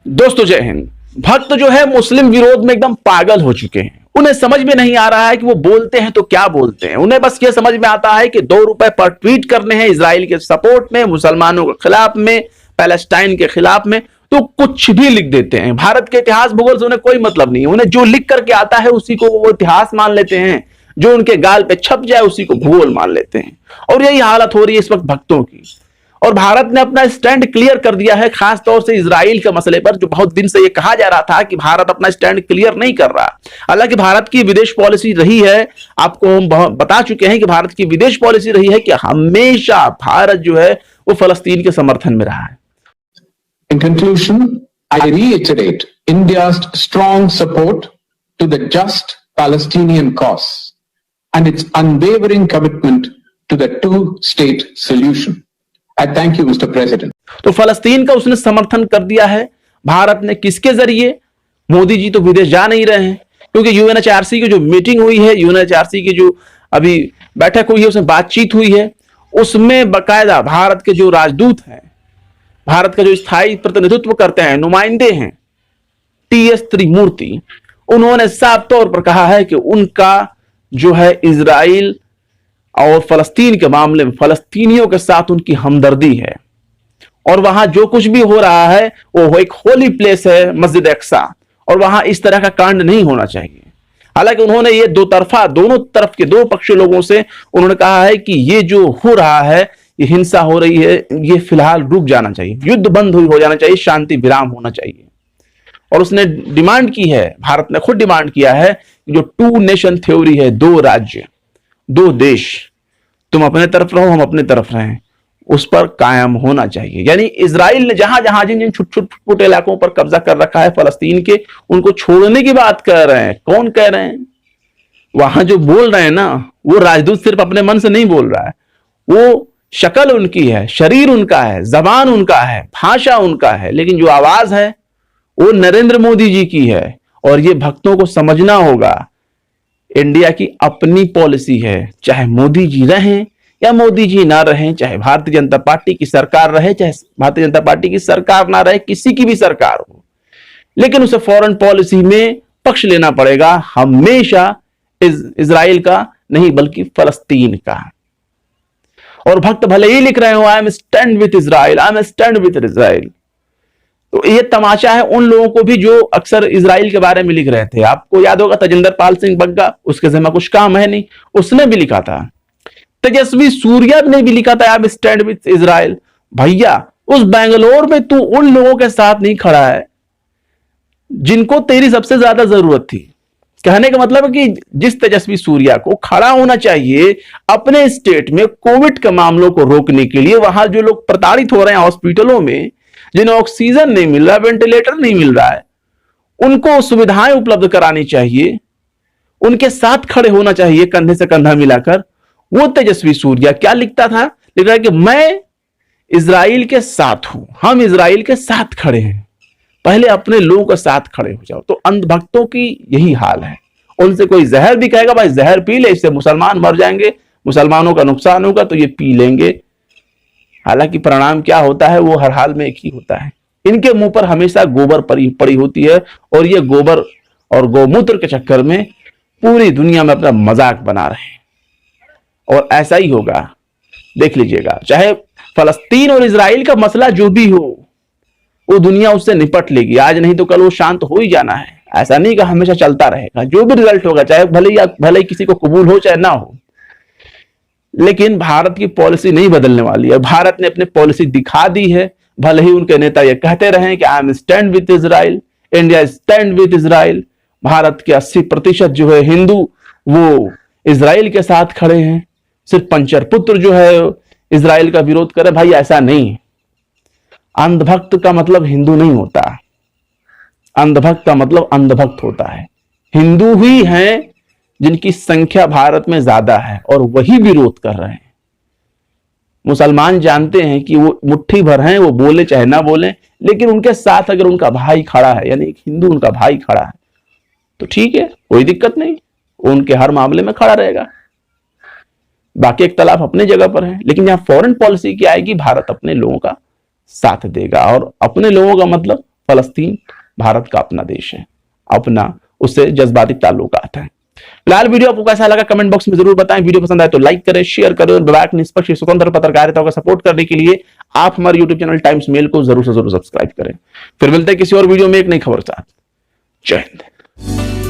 दोस्तों जय हिंद। भक्त जो है मुस्लिम विरोध में एकदम पागल हो चुके हैं। उन्हें समझ में नहीं आ रहा है कि वो बोलते हैं तो क्या बोलते हैं। उन्हें बस ये समझ में आता है कि 2 रुपए पर ट्वीट करने हैं इजराइल के सपोर्ट में, मुसलमानों के खिलाफ में, पैलेस्टाइन के खिलाफ में, तो कुछ भी लिख देते हैं। भारत के इतिहास भूगोल से उन्हें कोई मतलब नहीं। उन्हें जो लिख करके आता है उसी को वो इतिहास मान लेते हैं, जो उनके गाल पे छप जाए उसी को भूगोल मान लेते हैं। और यही हालत हो रही है इस वक्त भक्तों की। और भारत ने अपना स्टैंड क्लियर कर दिया है, खास तौर से इजराइल के मसले पर, जो बहुत दिन से यह कहा जा रहा था कि भारत अपना स्टैंड क्लियर नहीं कर रहा। हालांकि भारत की विदेश पॉलिसी रही है, आपको हम बता चुके हैं कि भारत की विदेश पॉलिसी रही है कि हमेशा भारत जो है वो फलस्तीन के समर्थन में रहा है। In conclusion, I reiterate India's strong support to the just Palestinian cause and its unwavering commitment to the two-state solution. I thank you, Mr. President. तो फलस्तीन का उसने समर्थन कर दिया है। भारत ने किसके जरिए? मोदी जी तो विदेश जा नहीं रहे हैं, क्योंकि यूएनएचआरसी की जो मीटिंग हुई है, यूएनएचआरसी की जो अभी बैठक हुई है, उसमें बातचीत हुई है, उसमें बकायदा भारत के जो राजदूत हैं, भारत का जो स्थायी प्रतिनिधित्व करते हैं, नुमाइंदे हैं, टीएस त्रिमूर्ति, उन्होंने साफ तौर पर कहा है कि उनका जो है इजराइल और फलस्तीन के मामले में फलस्तीनियों के साथ उनकी हमदर्दी है। और वहां जो कुछ भी हो रहा है वो एक होली प्लेस है, मस्जिद अक्सा, और वहां इस तरह का कांड नहीं होना चाहिए। हालांकि उन्होंने ये दो तरफा, दोनों तरफ के दो पक्षी लोगों से उन्होंने कहा है कि ये जो हो रहा है, ये हिंसा हो रही है, ये फिलहाल रुक जाना चाहिए, युद्ध बंद हो जाना चाहिए, शांति विराम होना चाहिए। और उसने डिमांड की है, भारत ने खुद डिमांड किया है कि जो 2 नेशन थ्योरी है, 2 राज्य 2 देश, तुम अपने तरफ रहो हम अपने तरफ रहें, उस पर कायम होना चाहिए। यानी इजराइल ने जहां जहां जिन जिन छोटे इलाकों पर कब्जा कर रखा है फलस्तीन के, उनको छोड़ने की बात कर रहे हैं। कौन कह रहे हैं? वहां जो बोल रहे हैं ना, वो राजदूत सिर्फ अपने मन से नहीं बोल रहा है, वो शक्ल उनकी है, शरीर उनका है, जबान उनका है, भाषा उनका है, लेकिन जो आवाज है वो नरेंद्र मोदी जी की है। और ये भक्तों को समझना होगा, इंडिया की अपनी पॉलिसी है, चाहे मोदी जी रहें या मोदी जी ना रहें, चाहे भारतीय जनता पार्टी की सरकार रहे चाहे भारतीय जनता पार्टी की सरकार ना रहे, किसी की भी सरकार हो, लेकिन उसे फॉरेन पॉलिसी में पक्ष लेना पड़ेगा हमेशा इजराइल का नहीं बल्कि फलस्तीन का। और भक्त भले ही लिख रहे हो I am stand with Israel, I am stand with Israel, तो ये तमाशा है उन लोगों को भी जो अक्सर इजराइल के बारे में लिख रहे थे। आपको याद होगा तजिंदर पाल सिंह बग्गा, उसके जिम्मा कुछ काम है नहीं, उसने भी लिखा था। तेजस्वी सूर्या ने भी लिखा था I am stand with Israel. भैया, उस बेंगलोर में तू उन लोगों के साथ नहीं खड़ा है जिनको तेरी सबसे ज्यादा जरूरत थी। कहने का मतलब है कि जिस तेजस्वी सूर्या को खड़ा होना चाहिए अपने स्टेट में कोविड के मामलों को रोकने के लिए, वहां जो लोग प्रताड़ित हो रहे हैं हॉस्पिटलों में, जिन्हें ऑक्सीजन नहीं मिल रहा, वेंटिलेटर नहीं मिल रहा है, उनको सुविधाएं उपलब्ध करानी चाहिए, उनके साथ खड़े होना चाहिए कंधे से कंधा मिलाकर। वो तेजस्वी सूर्या क्या लिखता था? लिख रहा है कि मैं इजराइल के साथ हूं, हम इजराइल के साथ खड़े हैं। पहले अपने लोगों के साथ खड़े हो जाओ। तो अंधभक्तों की यही हाल है। उनसे कोई जहर भी कहेगा भाई जहर पी ले, इससे मुसलमान मर जाएंगे, मुसलमानों का नुकसान होगा, तो ये पी लेंगे। हालांकि परिणाम क्या होता है वो हर हाल में एक ही होता है। इनके मुंह पर हमेशा गोबर पड़ी होती है, और ये गोबर और गौमूत्र के चक्कर में पूरी दुनिया में अपना मजाक बना रहे हैं। और ऐसा ही होगा, देख लीजिएगा। चाहे फलस्तीन और इजराइल का मसला जो भी हो, वो दुनिया उससे निपट लेगी। आज नहीं तो कल वो शांत हो ही जाना है। ऐसा नहीं कि हमेशा चलता रहेगा। जो भी रिजल्ट होगा, चाहे भले ही किसी को कबूल हो चाहे ना हो, लेकिन भारत की पॉलिसी नहीं बदलने वाली है। भारत ने अपनी पॉलिसी दिखा दी है। भले ही उनके नेता ये कहते रहे कि I am stand with Israel, India stand with Israel. Bharat के 80% जो है हिंदू वो इजराइल के साथ खड़े हैं। सिर्फ पंचर पुत्र जो है इजराइल का विरोध करे। भाई ऐसा नहीं। अंधभक्त का मतलब हिंदू नहीं होता, अंधभक्त का मतलब अंधभक्त होता है। हिंदू ही हैं जिनकी संख्या भारत में ज्यादा है और वही विरोध कर रहे हैं। मुसलमान जानते हैं कि वो मुट्ठी भर हैं, वो बोले चाहे ना बोले, लेकिन उनके साथ अगर उनका भाई खड़ा है, यानी एक हिंदू उनका भाई खड़ा है, तो ठीक है, कोई दिक्कत नहीं, उनके हर मामले में खड़ा रहेगा। बाकी इख्तलाफ अपने जगह पर है। लेकिन यहां फॉरेन पॉलिसी क्या आएगी? भारत अपने लोगों का साथ देगा। और अपने लोगों का मतलब फलस्तीन भारत का अपना देश है, अपना उससे जज्बाती ताल्लुकात है। फिलहाल वीडियो आपको कैसा लगा कमेंट बॉक्स में जरूर बताएं। वीडियो पसंद आए तो लाइक करें, शेयर करें और विवेक निष्पक्ष स्वतंत्र पत्रकारिता का सपोर्ट करने के लिए आप हमारे यूट्यूब चैनल टाइम्स मेल को जरूर से जरूर सब्सक्राइब करें। फिर मिलते हैं किसी और वीडियो में एक नई खबर के साथ। जय हिंद।